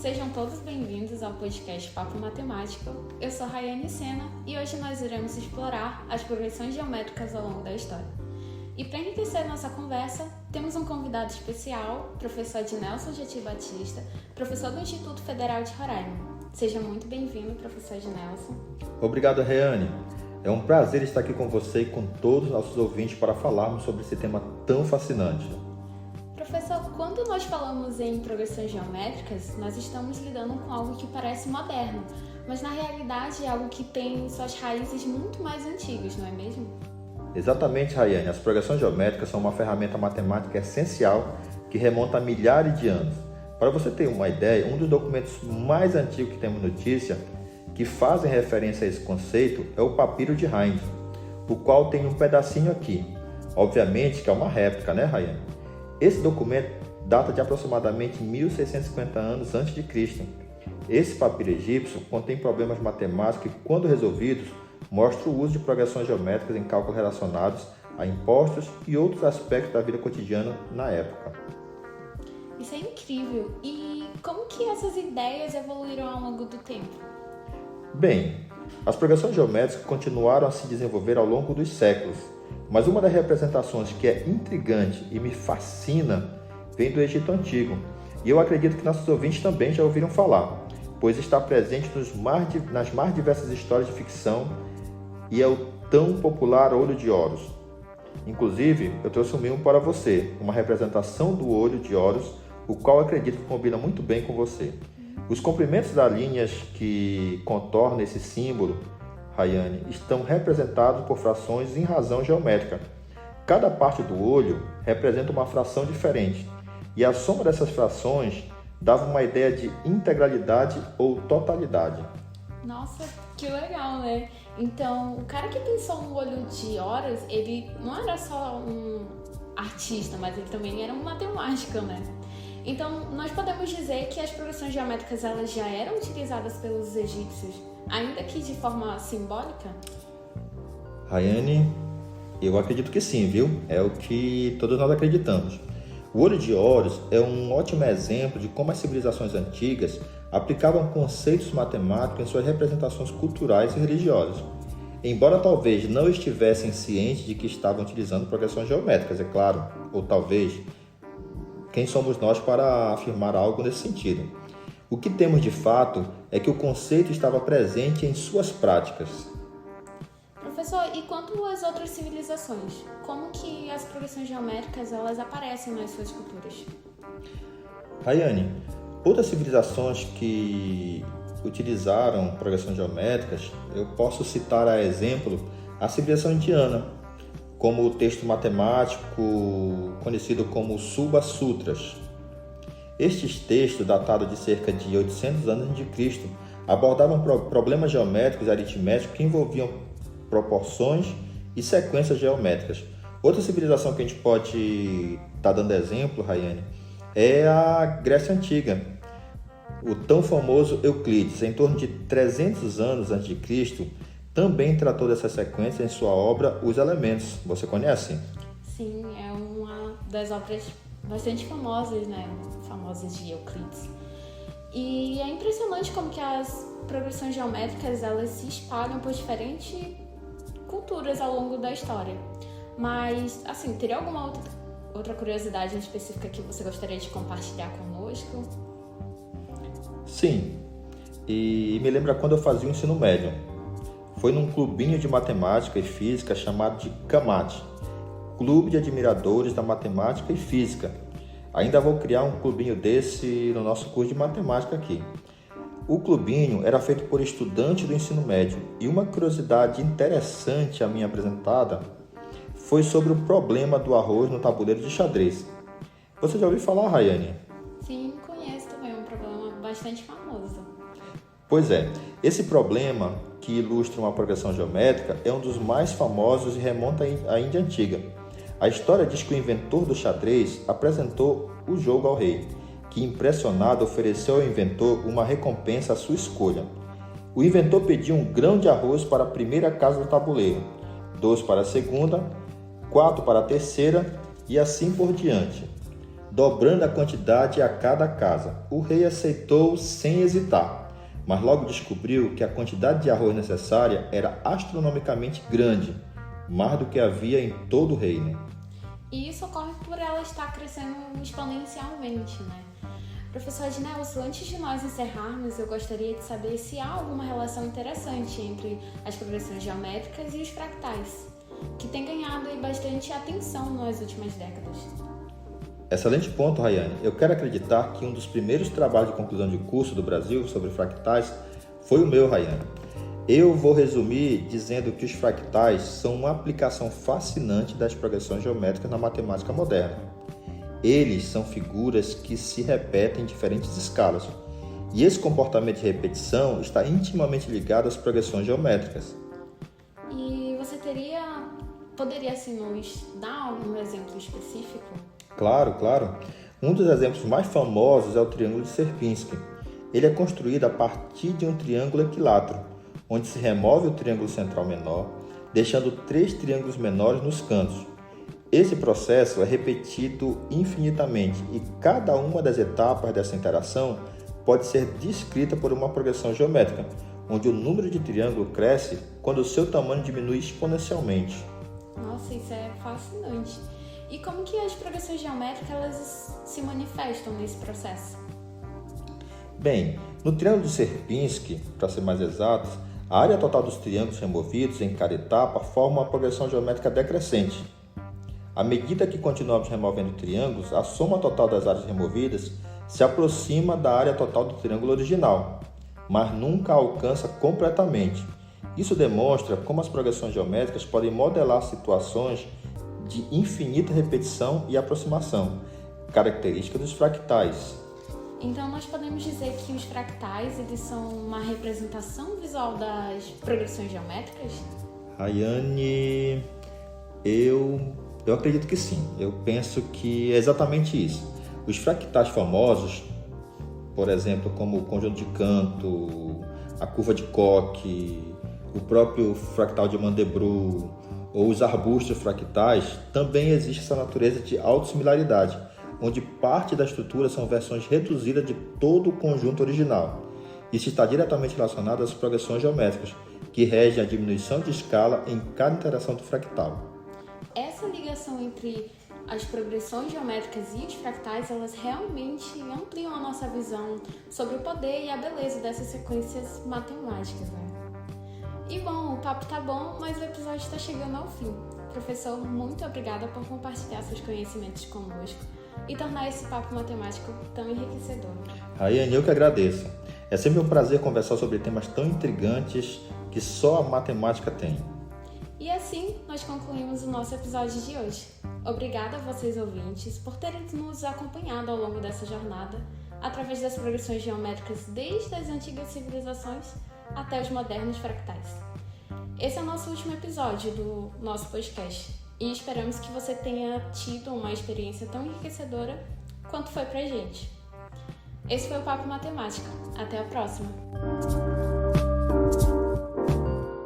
Sejam todos bem-vindos ao podcast Papo Matemático. Eu sou Rayane Sena e hoje nós iremos explorar as progressões geométricas ao longo da história. E para enriquecer nossa conversa, temos um convidado especial, professor Ednelson Jetti Batista, professor do Instituto Federal de Roraima. Seja muito bem-vindo, professor Ednelson. Obrigado, Rayane. É um prazer estar aqui com você e com todos os nossos ouvintes para falarmos sobre esse tema tão fascinante. Professor, quando nós falamos em progressões geométricas, nós estamos lidando com algo que parece moderno, mas na realidade é algo que tem suas raízes muito mais antigas, não é mesmo? Exatamente, Rayane. As progressões geométricas são uma ferramenta matemática essencial que remonta a milhares de anos. Para você ter uma ideia, um dos documentos mais antigos que temos notícia que fazem referência a esse conceito é o Papiro de Hind, o qual tem um pedacinho aqui. Obviamente que é uma réplica, né, Rayane? Esse documento data de aproximadamente 1650 anos antes de Cristo. Esse papiro egípcio contém problemas matemáticos que, quando resolvidos, mostram o uso de progressões geométricas em cálculos relacionados a impostos e outros aspectos da vida cotidiana na época. Isso é incrível! E como que essas ideias evoluíram ao longo do tempo? Bem, as progressões geométricas continuaram a se desenvolver ao longo dos séculos, mas uma das representações que é intrigante e me fascina vem do Egito Antigo, e eu acredito que nossos ouvintes também já ouviram falar, pois está presente nas mais diversas histórias de ficção e é o tão popular olho de Horus. Inclusive, eu trouxe um para você, uma representação do olho de Horus, o qual acredito que combina muito bem com você. Os comprimentos das linhas que contornam esse símbolo, Rayane, estão representados por frações em razão geométrica. Cada parte do olho representa uma fração diferente, e a soma dessas frações dava uma ideia de integralidade ou totalidade. Nossa, que legal, né? Então, o cara que pensou no olho de Horus, ele não era só um artista, mas ele também era um matemático, né? Então, nós podemos dizer que as progressões geométricas elas já eram utilizadas pelos egípcios, ainda que de forma simbólica? Rayane, eu acredito que sim, viu? É o que todos nós acreditamos. O olho de Horus é um ótimo exemplo de como as civilizações antigas aplicavam conceitos matemáticos em suas representações culturais e religiosas. Embora talvez não estivessem cientes de que estavam utilizando progressões geométricas, é claro, ou talvez, quem somos nós para afirmar algo nesse sentido? O que temos de fato é que o conceito estava presente em suas práticas. Professor, e quanto às outras civilizações? Como que as progressões geométricas elas aparecem nas suas culturas? Rayane, outras civilizações que utilizaram progressões geométricas, eu posso citar a exemplo a civilização indiana, como o texto matemático conhecido como Subha Sutras. Estes textos, datados de cerca de 800 anos a.C., abordavam problemas geométricos e aritméticos que envolviam proporções e sequências geométricas. Outra civilização que a gente pode estar dando exemplo, Rayane, é a Grécia Antiga. O tão famoso Euclides, em torno de 300 anos a.C., também tratou dessa sequência em sua obra Os Elementos. Você conhece? Sim, é uma das obras bastante famosas, né? Famosas de Euclides. E é impressionante como que as progressões geométricas elas se espalham por diferentes culturas ao longo da história. Mas, assim, teria alguma outra curiosidade específica que você gostaria de compartilhar conosco? Sim, e me lembra quando eu fazia o ensino médio. Foi num clubinho de matemática e física chamado de CAMAT, Clube de Admiradores da Matemática e Física. Ainda vou criar um clubinho desse no nosso curso de matemática aqui. O clubinho era feito por estudantes do ensino médio e uma curiosidade interessante a mim apresentada foi sobre o problema do arroz no tabuleiro de xadrez. Você já ouviu falar, Rayane? Sim, conheço também, é um problema bastante famoso. Pois é, esse problema que ilustra uma progressão geométrica é um dos mais famosos e remonta à Índia Antiga. A história diz que o inventor do xadrez apresentou o jogo ao rei, que, impressionado, ofereceu ao inventor uma recompensa à sua escolha. O inventor pediu um grão de arroz para a primeira casa do tabuleiro, 2 para a segunda, 4 para a terceira e assim por diante. dobrando a quantidade a cada casa. O rei aceitou sem hesitar, mas logo descobriu que a quantidade de arroz necessária era astronomicamente grande, mais do que havia em todo o reino. E isso ocorre por ela estar crescendo exponencialmente, né? Professor Adnelson, antes de nós encerrarmos, eu gostaria de saber se há alguma relação interessante entre as progressões geométricas e os fractais, que tem ganhado aí bastante atenção nas últimas décadas. Excelente ponto, Rayane. Eu quero acreditar que um dos primeiros trabalhos de conclusão de curso do Brasil sobre fractais foi o meu, Rayane. Eu vou resumir dizendo que os fractais são uma aplicação fascinante das progressões geométricas na matemática moderna. Eles são figuras que se repetem em diferentes escalas, e esse comportamento de repetição está intimamente ligado às progressões geométricas. E você poderia assim, nos dar um exemplo específico? Claro. Um dos exemplos mais famosos é o triângulo de Sierpinski. Ele é construído a partir de um triângulo equilátero, onde se remove o triângulo central menor, deixando 3 triângulos menores nos cantos. Esse processo é repetido infinitamente e cada uma das etapas dessa interação pode ser descrita por uma progressão geométrica, onde o número de triângulos cresce quando o seu tamanho diminui exponencialmente. Nossa, isso é fascinante. E como que as progressões geométricas elas se manifestam nesse processo? Bem, no triângulo de Sierpinski, para ser mais exatos, a área total dos triângulos removidos em cada etapa forma uma progressão geométrica decrescente. À medida que continuamos removendo triângulos, a soma total das áreas removidas se aproxima da área total do triângulo original, mas nunca alcança completamente. Isso demonstra como as progressões geométricas podem modelar situações de infinita repetição e aproximação, característica dos fractais. Então nós podemos dizer que os fractais eles são uma representação visual das progressões geométricas? Rayane, eu acredito que sim. Eu penso que é exatamente isso. Os fractais famosos, por exemplo, como o conjunto de Cantor, a curva de Koch, o próprio fractal de Mandelbrot ou os arbustos fractais, também existe essa natureza de autossimilaridade, onde parte da estrutura são versões reduzidas de todo o conjunto original. Isso está diretamente relacionado às progressões geométricas, que regem a diminuição de escala em cada interação do fractal. Essa ligação entre as progressões geométricas e os fractais, elas realmente ampliam a nossa visão sobre o poder e a beleza dessas sequências matemáticas, né? E bom, o papo tá bom, mas o episódio está chegando ao fim. Professor, muito obrigada por compartilhar seus conhecimentos conosco e tornar esse papo matemático tão enriquecedor. Rayane, eu que agradeço. É sempre um prazer conversar sobre temas tão intrigantes que só a matemática tem. E assim, nós concluímos o nosso episódio de hoje. Obrigada a vocês ouvintes por terem nos acompanhado ao longo dessa jornada, através das progressões geométricas desde as antigas civilizações até os modernos fractais. Esse é o nosso último episódio do nosso podcast e esperamos que você tenha tido uma experiência tão enriquecedora quanto foi pra gente. Esse foi o Papo Matemática. Até a próxima!